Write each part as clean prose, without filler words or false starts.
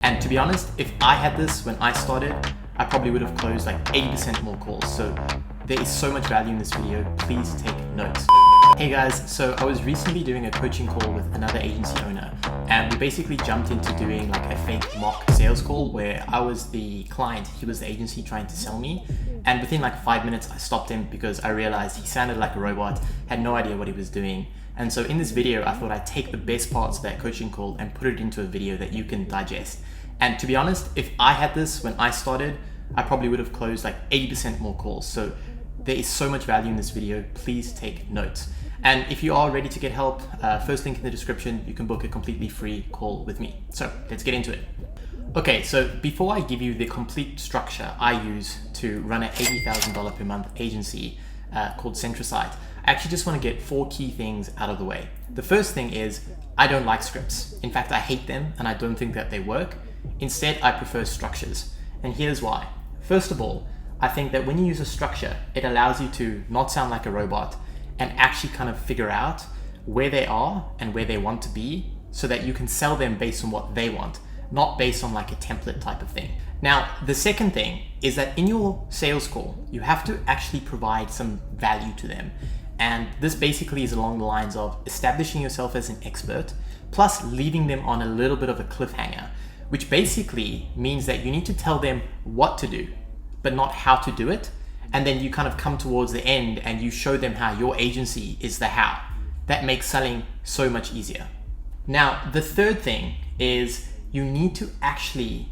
And to be honest, if I had this when I started, I probably would have closed like 80% more calls. So there is so much value in this video. Please take notes. Hey guys, so I was recently doing a coaching call with another agency owner, and we basically jumped into doing like a fake mock sales call where I was the client, he was the agency trying to sell me. And within like 5 minutes, I stopped him because I realized he sounded like a robot, had no idea what he was doing. And so in this video, I thought I'd take the best parts of that coaching call and put it into a video that you can digest. And to be honest, if I had this when I started, I probably would have closed like 80% more calls. So there is so much value in this video. Please take notes. And if you are ready to get help, first link in the description, you can book a completely free call with me. So let's get into it. Okay, so before I give you the complete structure I use to run an $80,000 per month agency called Centricite, I actually just want to get 4 key things out of the way. The first thing is I don't like scripts. In fact, I hate them and I don't think that they work. Instead, I prefer structures. And here's why. First of all, I think that when you use a structure, it allows you to not sound like a robot and actually kind of figure out where they are and where they want to be so that you can sell them based on what they want, not based on like a template type of thing. Now, the second thing is that in your sales call, you have to actually provide some value to them. And this basically is along the lines of establishing yourself as an expert, plus leaving them on a little bit of a cliffhanger, which basically means that you need to tell them what to do, but not how to do it. And then you kind of come towards the end and you show them how your agency is the how. That makes selling so much easier. Now, the third thing is you need to actually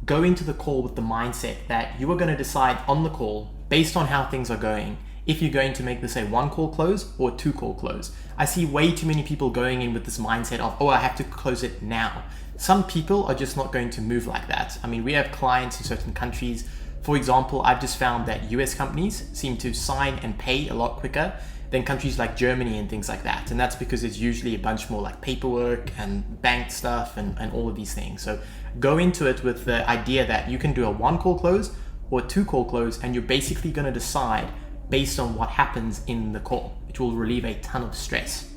go into the call with the mindset that you are going to decide on the call based on how things are going if you're going to make this a 1 call close or 2 call close. I see way too many people going in with this mindset of, oh, I have to close it now. Some people are just not going to move like that. I mean, we have clients in certain countries. For example, I've just found that US companies seem to sign and pay a lot quicker than countries like Germany and things like that. And that's because it's usually a bunch more like paperwork and bank stuff and all of these things. So go into it with the idea that you can do a 1 call close or 2 call close, and you're basically going to decide based on what happens in the call, which will relieve a ton of stress.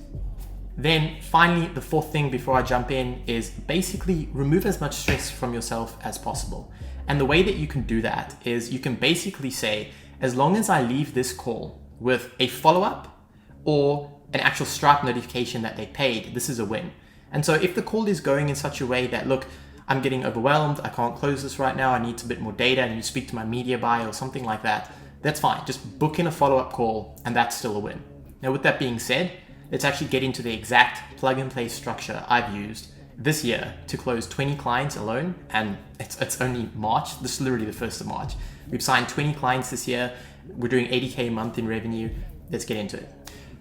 Then finally, the fourth thing before I jump in is basically remove as much stress from yourself as possible. And the way that you can do that is you can basically say, as long as I leave this call with a follow-up or an actual Stripe notification that they paid, this is a win. And so if the call is going in such a way that, look, I'm getting overwhelmed, I can't close this right now, I need a bit more data, and you speak to my media buyer or something like that, that's fine. Just book in a follow-up call and that's still a win. Now, with that being said, let's actually get into the exact plug-and-play structure I've used this year to close 20 clients alone. And it's only March. This is literally the 1st of March. We've signed 20 clients this year. We're doing 80K a month in revenue. Let's get into it.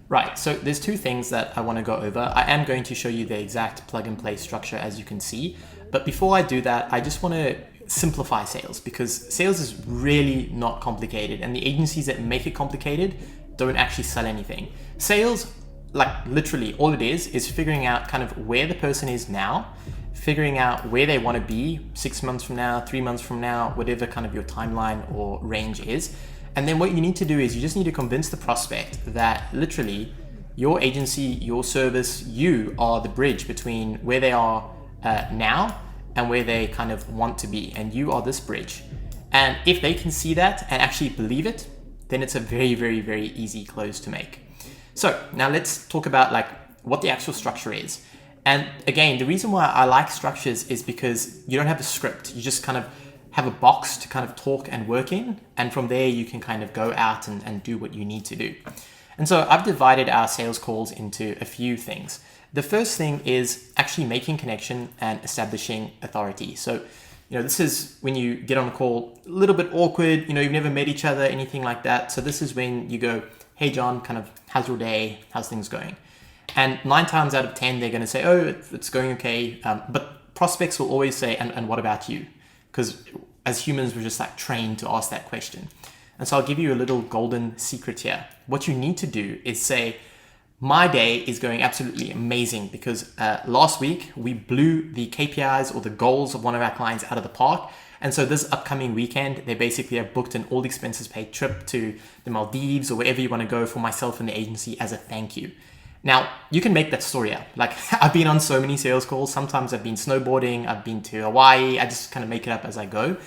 Right, so there's 2 things that I want to go over. I am going to show you the exact plug-and-play structure, as you can see. But before I do that, I just want to simplify sales, because sales is really not complicated, and the agencies that make it complicated don't actually sell anything. Sales, like literally all it is figuring out kind of where the person is now, figuring out where they want to be 6 months from now, 3 months from now, whatever kind of your timeline or range is. And then what you need to do is you just need to convince the prospect that literally your agency, your service, you are the bridge between where they are now and where they kind of want to be, and you are this bridge. And if they can see that and actually believe it, then it's a very, very, very easy close to make. So now let's talk about like what the actual structure is. And again, the reason why I like structures is because you don't have a script. You just kind of have a box to kind of talk and work in, and from there you can kind of go out and do what you need to do. And so I've divided our sales calls into a few things. The first thing is actually making connection and establishing authority. So, this is when you get on a call, a little bit awkward, you've never met each other, anything like that. So this is when you go, hey John, kind of, how's your day? How's things going? And 9 times out of 10, they're going to say, oh, it's going okay. But prospects will always say, and what about you? Because as humans, we're just like trained to ask that question. And so I'll give you a little golden secret here. What you need to do is say, my day is going absolutely amazing because last week we blew the KPIs or the goals of one of our clients out of the park. And so this upcoming weekend, they basically have booked an all expenses paid trip to the Maldives or wherever you want to go for myself and the agency as a thank you. Now, you can make that story up. Like, I've been on so many sales calls. Sometimes I've been snowboarding, I've been to Hawaii. I just kind of make it up as I go.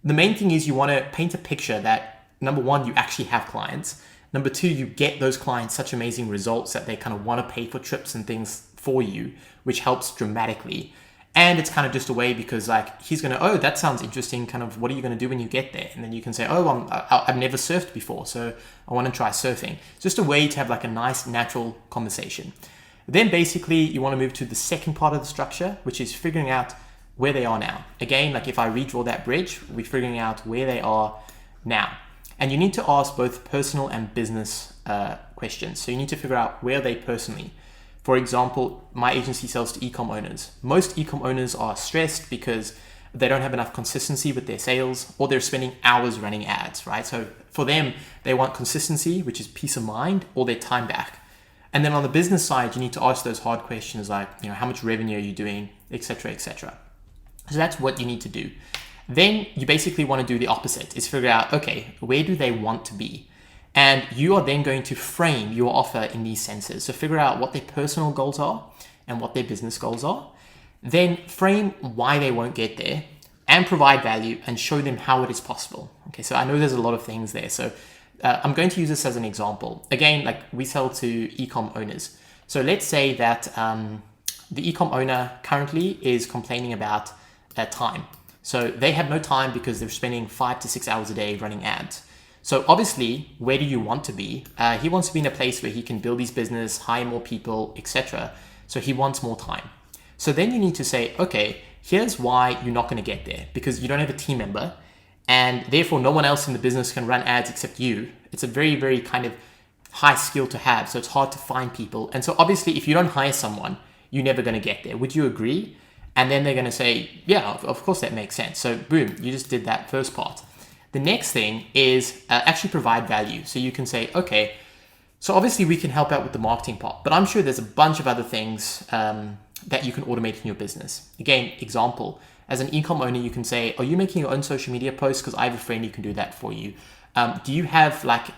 The main thing is you want to paint a picture that, number one, you actually have clients. Number two, you get those clients such amazing results that they kind of want to pay for trips and things for you, which helps dramatically. And it's kind of just a way because like he's going to, oh, that sounds interesting. Kind of what are you going to do when you get there? And then you can say, oh, I've never surfed before, so I want to try surfing. It's just a way to have like a nice natural conversation. Then basically you want to move to the second part of the structure, which is figuring out where they are now. Again, like if I redraw that bridge, we're figuring out where they are now. And you need to ask both personal and business questions. So you need to figure out where are they personally. For example, my agency sells to e-com owners. Most e-com owners are stressed because they don't have enough consistency with their sales, or they're spending hours running ads, right? So for them, they want consistency, which is peace of mind, or their time back. And then on the business side, you need to ask those hard questions like, how much revenue are you doing, etc., etc. So that's what you need to do. Then you basically want to do the opposite, is figure out, okay, where do they want to be? And you are then going to frame your offer in these senses. So figure out what their personal goals are and what their business goals are. Then frame why they won't get there and provide value and show them how it is possible. Okay, so I know there's a lot of things there. So I'm going to use this as an example. Again, like we sell to e-com owners. So let's say that the e-com owner currently is complaining about time. So they have no time because they're spending 5 to 6 hours a day running ads. So obviously, where do you want to be? He wants to be in a place where he can build his business, hire more people, etc. So he wants more time. So then you need to say, okay, here's why you're not going to get there, because you don't have a team member and therefore no one else in the business can run ads except you. It's a very, very kind of high skill to have. So it's hard to find people. And so obviously, if you don't hire someone, you're never going to get there. Would you agree? And then they're going to say, yeah, of course that makes sense. So boom, you just did that first part. The next thing is actually provide value. So you can say, okay, so obviously we can help out with the marketing part, but I'm sure there's a bunch of other things that you can automate in your business. Again, example, as an e-com owner, you can say, are you making your own social media posts? Because I have a friend who can do that for you. Do you have like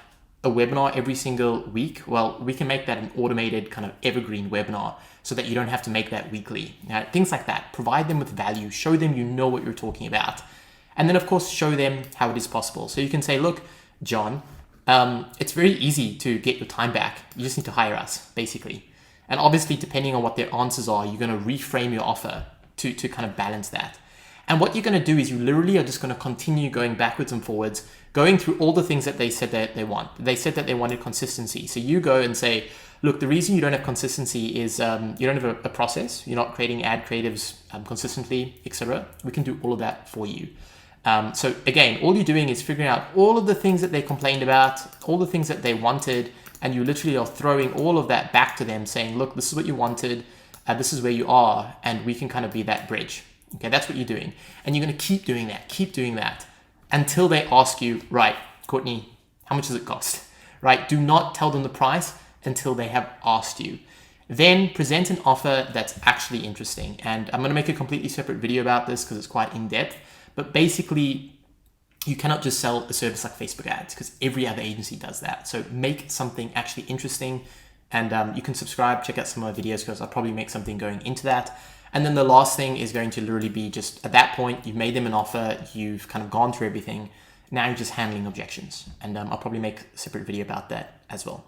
a webinar every single week? Well, we can make that an automated kind of evergreen webinar so that you don't have to make that weekly. Things like that. Provide them with value. Show them you know what you're talking about. And then, of course, show them how it is possible. So you can say, look, John, it's very easy to get your time back. You just need to hire us, basically. And obviously, depending on what their answers are, you're going to reframe your offer to kind of balance that. And what you're going to do is you literally are just going to continue going backwards and forwards, going through all the things that they said that they want. They said that they wanted consistency. So you go and say, look, the reason you don't have consistency is you don't have a process. You're not creating ad creatives consistently, etc. We can do all of that for you. So again, all you're doing is figuring out all of the things that they complained about, all the things that they wanted, and you literally are throwing all of that back to them saying, look, this is what you wanted, this is where you are, and we can kind of be that bridge. Okay, that's what you're doing. And you're going to keep doing that until they ask you, right, Courtne, how much does it cost? Right? Do not tell them the price until they have asked you. Then present an offer that's actually interesting. And I'm going to make a completely separate video about this because it's quite in-depth. But basically, you cannot just sell a service like Facebook ads because every other agency does that. So make something actually interesting, and you can subscribe, check out some of my videos because I'll probably make something going into that. And then the last thing is going to literally be just at that point, you've made them an offer, you've kind of gone through everything. Now you're just handling objections. And I'll probably make a separate video about that as well.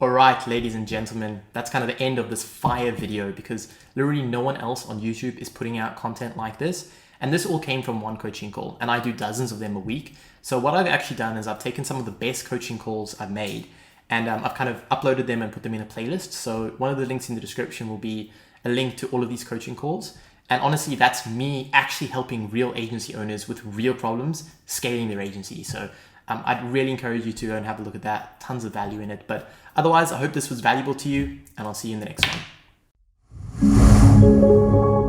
All right, ladies and gentlemen, that's kind of the end of this fire video because literally no one else on YouTube is putting out content like this. And this all came from one coaching call, and I do dozens of them a week. So what I've actually done is I've taken some of the best coaching calls I've made, and I've kind of uploaded them and put them in a playlist. So one of the links in the description will be a link to all of these coaching calls. And honestly, that's me actually helping real agency owners with real problems, scaling their agency. So I'd really encourage you to go and have a look at that. Tons of value in it. But otherwise, I hope this was valuable to you, and I'll see you in the next one.